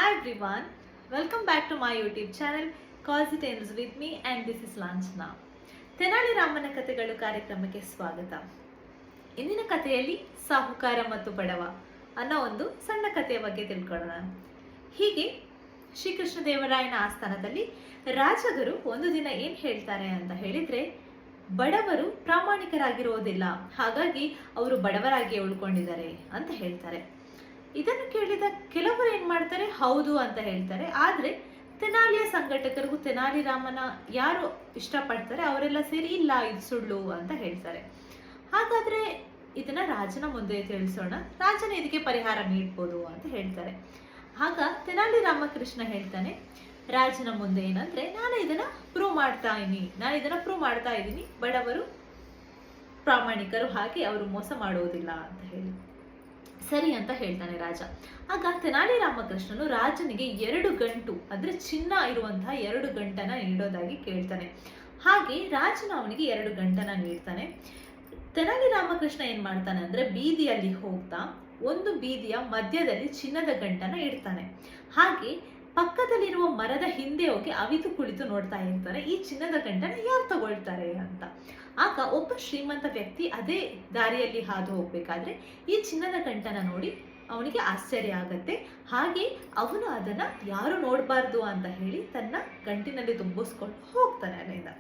Hi everyone, welcome back to my YouTube channel Cause It Ends with me and this is Lanchana. Tenali ರಾಮನ ಕಥೆಗಳು ಕಾರ್ಯಕ್ರಮಕ್ಕೆ ಸ್ವಾಗತ. ಇಂದಿನ ಕಥೆಯಲ್ಲಿ ಸಾಹುಕಾರ ಮತ್ತು ಬಡವ ಅನ್ನೋ ಒಂದು ಸಣ್ಣ ಕಥೆಯ ಬಗ್ಗೆ ತಿಳ್ಕೊಳ್ಳೋಣ. ಹೀಗೆ ಶ್ರೀಕೃಷ್ಣ ದೇವರಾಯನ ಆಸ್ಥಾನದಲ್ಲಿ ರಾಜಗರು ಒಂದು ದಿನ ಏನ್ ಹೇಳ್ತಾರೆ ಅಂತ ಹೇಳಿದ್ರೆ, ಬಡವರು ಪ್ರಾಮಾಣಿಕರಾಗಿರೋದಿಲ್ಲ, ಹಾಗಾಗಿ ಅವರು ಬಡವರಾಗಿ ಉಳ್ಕೊಂಡಿದ್ದಾರೆ ಅಂತ ಹೇಳ್ತಾರೆ. ಇದನ್ನು ಕೇಳಿದ ಕೆಲವರು ಏನ್ ಮಾಡ್ತಾರೆ, ಹೌದು ಅಂತ ಹೇಳ್ತಾರೆ. ಆದ್ರೆ ತೆನಾಲಿಯ ಸಂಘಟಕರಿಗೂ ತೆನಾಲಿ ರಾಮನ ಯಾರು ಇಷ್ಟಪಡ್ತಾರೆ ಅವರೆಲ್ಲ ಸೇರಿ ಇಲ್ಲ, ಇದು ಸುಳ್ಳು ಅಂತ ಹೇಳ್ತಾರೆ. ಹಾಗಾದ್ರೆ ಇದನ್ನ ರಾಜನ ಮುಂದೆ ತಿಳಿಸೋಣ, ರಾಜನ ಇದಕ್ಕೆ ಪರಿಹಾರ ನೀಡ್ಬೋದು ಅಂತ ಹೇಳ್ತಾರೆ. ಆಗ ತೆನಾಲಿ ರಾಮಕೃಷ್ಣ ಹೇಳ್ತಾನೆ ರಾಜನ ಮುಂದೆ ಏನಂದ್ರೆ, ನಾನು ಇದನ್ನ ಪ್ರೂವ್ ಮಾಡ್ತಾ ಇದ್ದೀನಿ, ಬಡವರು ಪ್ರಾಮಾಣಿಕರು, ಹಾಗೆ ಅವರು ಮೋಸ ಮಾಡುವುದಿಲ್ಲ ಅಂತ ಹೇಳಿ. ಸರಿ ಅಂತ ಹೇಳ್ತಾನೆ ರಾಜ. ಆಗ ತೆನಾಲಿ ರಾಮಕೃಷ್ಣನು ರಾಜನಿಗೆ 2 ಗಂಟು ಅಂದ್ರೆ ಚಿನ್ನ ಇರುವಂತಹ 2 ಗಂಟನ ನೀಡೋದಾಗಿ ಕೇಳ್ತಾನೆ. ಹಾಗೆ ರಾಜನ ಅವನಿಗೆ 2 ಗಂಟನ ನೀಡ್ತಾನೆ. ತೆನಾಲಿ ರಾಮಕೃಷ್ಣ ಏನ್ ಮಾಡ್ತಾನೆ ಅಂದ್ರೆ, ಬೀದಿಯಲ್ಲಿ ಹೋಗ್ತಾ ಒಂದು ಬೀದಿಯ ಮಧ್ಯದಲ್ಲಿ ಚಿನ್ನದ ಗಂಟನ ಇಡ್ತಾನೆ. ಹಾಗೆ ಪಕ್ಕದಲ್ಲಿರುವ ಮರದ ಹಿಂದೆ ಹೋಗಿ ಅವಿತು ಕುಳಿತು ನೋಡ್ತಾ ಇರ್ತಾನೆ, ಈ ಚಿನ್ನದ ಗಂಟನ ಯಾರು ತಗೊಳ್ತಾರೆ ಅಂತ. ಆಗ ಒಬ್ಬ ಶ್ರೀಮಂತ ವ್ಯಕ್ತಿ ಅದೇ ದಾರಿಯಲ್ಲಿ ಹಾದು ಹೋಗ್ಬೇಕಾದ್ರೆ ಈ ಚಿನ್ನದ ಗಂಟನ ನೋಡಿ ಅವನಿಗೆ ಆಶ್ಚರ್ಯ ಆಗತ್ತೆ. ಹಾಗೆ ಅವನು ಅದನ್ನ ಯಾರು ನೋಡಬಾರ್ದು ಅಂತ ಹೇಳಿ ತನ್ನ ಗಂಟಿನಲ್ಲಿ ತುಂಬಿಸ್ಕೊಂಡು ಹೋಗ್ತಾನೆ ಅಲ್ಲಿಂದ.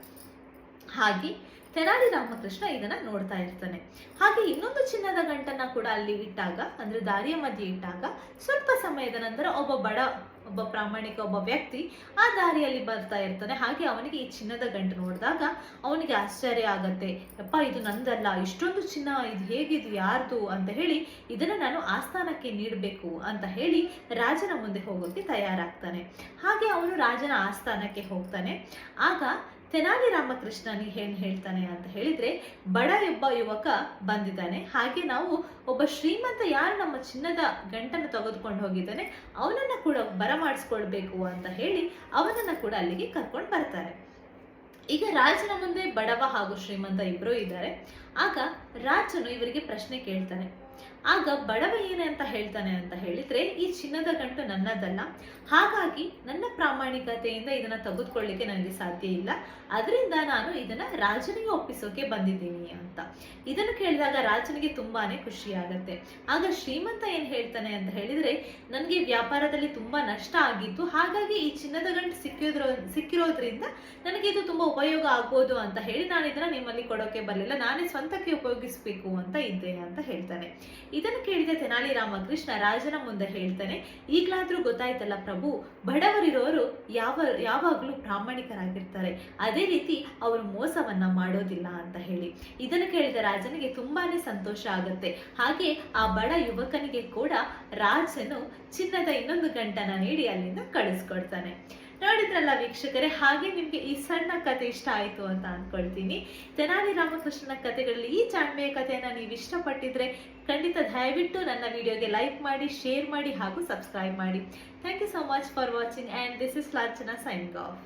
ಹಾಗೆ ತೆನಾಲಿ ರಾಮಕೃಷ್ಣ ಇದನ್ನ ನೋಡ್ತಾ ಇರ್ತಾನೆ. ಹಾಗೆ ಇನ್ನೊಂದು ಚಿನ್ನದ ಗಂಟನ್ನ ಕೂಡ ಅಲ್ಲಿ ಇಟ್ಟಾಗ, ಅಂದ್ರೆ ದಾರಿಯ ಮಧ್ಯೆ ಇಟ್ಟಾಗ, ಸ್ವಲ್ಪ ಸಮಯದ ನಂತರ ಒಬ್ಬ ಪ್ರಾಮಾಣಿಕ ವ್ಯಕ್ತಿ ಆ ದಾರಿಯಲ್ಲಿ ಬರ್ತಾ ಇರ್ತಾನೆ. ಹಾಗೆ ಅವನಿಗೆ ಈ ಚಿನ್ನದ ಗಂಟು ನೋಡಿದಾಗ ಅವನಿಗೆ ಆಶ್ಚರ್ಯ ಆಗತ್ತೆ. ಯಪ್ಪ, ಇದು ನಂದಲ್ಲ, ಇಷ್ಟೊಂದು ಚಿನ್ನ, ಇದು ಹೇಗಿದು, ಯಾರ್ದು ಅಂತ ಹೇಳಿ ಇದನ್ನ ನಾನು ಆಸ್ಥಾನಕ್ಕೆ ನೀಡಬೇಕು ಅಂತ ಹೇಳಿ ರಾಜನ ಮುಂದೆ ಹೋಗೋಕೆ ತಯಾರಾಗ್ತಾನೆ. ಹಾಗೆ ಅವನು ರಾಜನ ಆಸ್ಥಾನಕ್ಕೆ ಹೋಗ್ತಾನೆ. ಆಗ ತೆನಾಲಿ ರಾಮಕೃಷ್ಣನಿಗೆ ಏನ್ ಹೇಳ್ತಾನೆ ಅಂತ ಹೇಳಿದ್ರೆ, ಬಡ ಒಬ್ಬ ಯುವಕ ಬಂದಿದ್ದಾನೆ, ಹಾಗೆ ನಾವು ಒಬ್ಬ ಶ್ರೀಮಂತ ಯಾರು ನಮ್ಮ ಚಿನ್ನದ ಗಂಟನ್ನು ತೆಗೆದುಕೊಂಡು ಹೋಗಿದ್ದಾನೆ ಅವನನ್ನ ಕೂಡ ಬರಮಾಡಿಸ್ಕೊಳ್ಬೇಕು ಅಂತ ಹೇಳಿ ಅವನನ್ನ ಕೂಡ ಅಲ್ಲಿಗೆ ಕರ್ಕೊಂಡು ಬರ್ತಾರೆ. ಈಗ ರಾಜನ ಮುಂದೆ ಬಡವ ಹಾಗೂ ಶ್ರೀಮಂತ ಇಬ್ರು ಇದ್ದಾರೆ. ಆಗ ರಾಜನು ಇವರಿಗೆ ಪ್ರಶ್ನೆ ಕೇಳ್ತಾನೆ. ಆಗ ಬಡವ ಏನಂತ ಹೇಳ್ತಾನೆ ಅಂತ ಹೇಳಿದ್ರೆ, ಈ ಚಿನ್ನದ ಗಂಟು ನನ್ನದಲ್ಲ, ಹಾಗಾಗಿ ನನ್ನ ಪ್ರಾಮಾಣಿಕತೆಯಿಂದ ಇದನ್ನ ತೆಗೆದುಕೊಳ್ಳಿಕ್ಕೆ ನನಗೆ ಸಾಧ್ಯ ಇಲ್ಲ, ಅದರಿಂದ ನಾನು ಇದನ್ನ ರಾಜನಿಗೆ ಒಪ್ಪಿಸೋಕೆ ಬಂದಿದ್ದೀನಿ ಅಂತ. ಇದನ್ನು ಕೇಳಿದಾಗ ರಾಜನಿಗೆ ತುಂಬಾನೇ ಖುಷಿ ಆಗತ್ತೆ. ಆಗ ಶ್ರೀಮಂತ ಏನ್ ಹೇಳ್ತಾನೆ ಅಂತ ಹೇಳಿದ್ರೆ, ನನಗೆ ವ್ಯಾಪಾರದಲ್ಲಿ ತುಂಬಾ ನಷ್ಟ ಆಗಿತ್ತು, ಹಾಗಾಗಿ ಈ ಚಿನ್ನದ ಗಂಟು ಸಿಕ್ಕಿರೋದ್ರಿಂದ ನನಗೆ ಇದು ತುಂಬಾ ಉಪಯೋಗ ಆಗ್ಬೋದು ಅಂತ ಹೇಳಿ ನಾನು ಇದನ್ನ ನಿಮ್ಮಲ್ಲಿ ಕೊಡೋಕೆ ಬರಲಿಲ್ಲ, ನಾನೇ ಸ್ವಂತಕ್ಕೆ ಉಪಯೋಗಿಸ್ಬೇಕು ಅಂತ ಇದ್ದೇನೆ ಅಂತ ಹೇಳ್ತಾನೆ. ಇದನ್ನು ಕೇಳಿದ ತೆನಾಲಿ ರಾಮಕೃಷ್ಣ ರಾಜನ ಮುಂದೆ ಹೇಳ್ತಾನೆ, ಈಗ್ಲಾದ್ರೂ ಗೊತ್ತಾಯ್ತಲ್ಲ ಪ್ರಭು, ಬಡವರಿರೋರು ಯಾವಾಗ್ಲೂ ಪ್ರಾಮಾಣಿಕರಾಗಿರ್ತಾರೆ, ಅದೇ ರೀತಿ ಅವರು ಮೋಸವನ್ನ ಮಾಡೋದಿಲ್ಲ ಅಂತ ಹೇಳಿ. ಇದನ್ನು ಕೇಳಿದ ರಾಜನಿಗೆ ತುಂಬಾನೇ ಸಂತೋಷ ಆಗುತ್ತೆ. ಹಾಗೆ ಆ ಬಡ ಯುವಕನಿಗೆ ಕೂಡ ರಾಜನು ಚಿನ್ನದ ಇನ್ನೊಂದು ಗಂಟನ ನೀಡಿ ಅಲ್ಲಿಂದ ಕಳಿಸ್ಕೊಡ್ತಾನೆ. ನೋಡಿದ್ರಲ್ಲ ವೀಕ್ಷಕರೇ, ಹಾಗೆ ನಿಮ್ಗೆ ಈ ಸಣ್ಣ ಕಥೆ ಇಷ್ಟ ಆಯ್ತು ಅಂತ ಅನ್ಕೊಳ್ತೀನಿ. ತೆನಾಲಿ ರಾಮಕೃಷ್ಣನ ಕಥೆಗಳಲ್ಲಿ ಈ ಜಾಣ್ಮೆಯ ಕಥೆಯನ್ನ ನೀವು ಇಷ್ಟಪಟ್ಟಿದ್ರೆ ಖಂಡಿತ ದಯವಿಟ್ಟು ನನ್ನ ವಿಡಿಯೋಗೆ ಲೈಕ್ ಮಾಡಿ, ಶೇರ್ ಮಾಡಿ ಹಾಗೂ ಸಬ್ಸ್ಕ್ರೈಬ್ ಮಾಡಿ. Thank you so much for watching, and this is Lanchana signing of.